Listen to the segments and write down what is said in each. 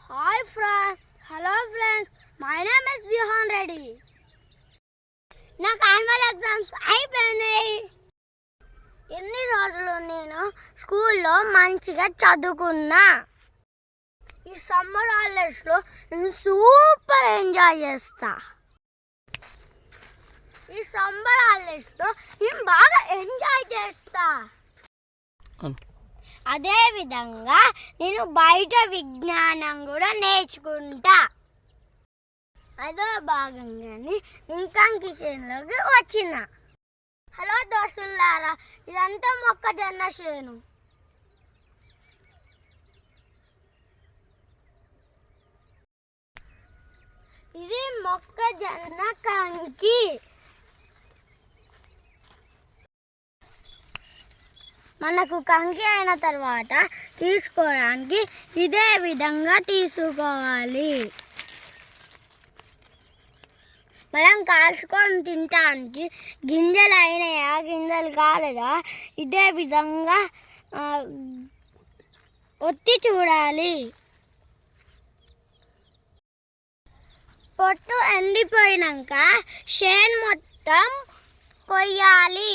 Hi friends, hello friends, my name is Vihan Reddy. నాకు annual exams అయిపోయినాయి. ఎన్ని రోజులు నేను స్కూల్లో మంచిగా చదువుకున్నా. ఈ సమ్మర్ హాలిడేస్లో నేను సూపర్ ఎంజాయ్ చేస్తా. ఈ సమ్మర్ హాలిడేస్లో నేను బాగా ఎంజాయ్ చేస్తా. అదేవిధంగా నేను బయట విజ్ఞానం కూడా నేర్చుకుంటా. అదే భాగంగానే ఇంకా కిచెన్లోకి వచ్చిన. హలో దోస్తులారా, ఇదంతా మొక్కజొన్న చేను. ఇది మొక్కజొన్న కంకి. మనకు కంకి అయిన తర్వాత తీసుకోవడానికి ఇదే విధంగా తీసుకోవాలి. మనం కాల్చుకొని తినడానికి గింజలు అయినాయా గింజలు కాలేదా ఇదే విధంగా ఒత్తి చూడాలి. పొట్టు ఎండిపోయినాక చేను మొత్తం కొయ్యాలి.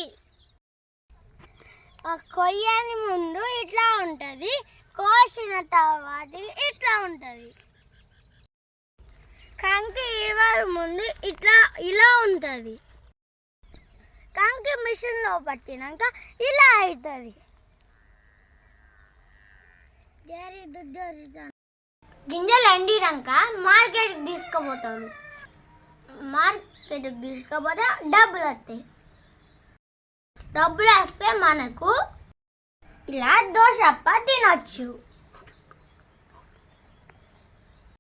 కొయ్యని ముందు ఇట్లా ఉంటుంది, కోసిన తర్వాత ఇట్లా ఉంటుంది. కంకి ఇవ్వరు ముందు ఇలా ఉంటుంది. కంకి మిషన్లో పట్టినాక ఇలా అవుతుంది. గింజలు ఎండినాక మార్కెట్కి తీసుకుపోతారు. మార్కెట్కి తీసుకుపోతే డబ్బులు వస్తాయి. డబ్బులు వస్తే మనకు ఇలా దోశ తినొచ్చు.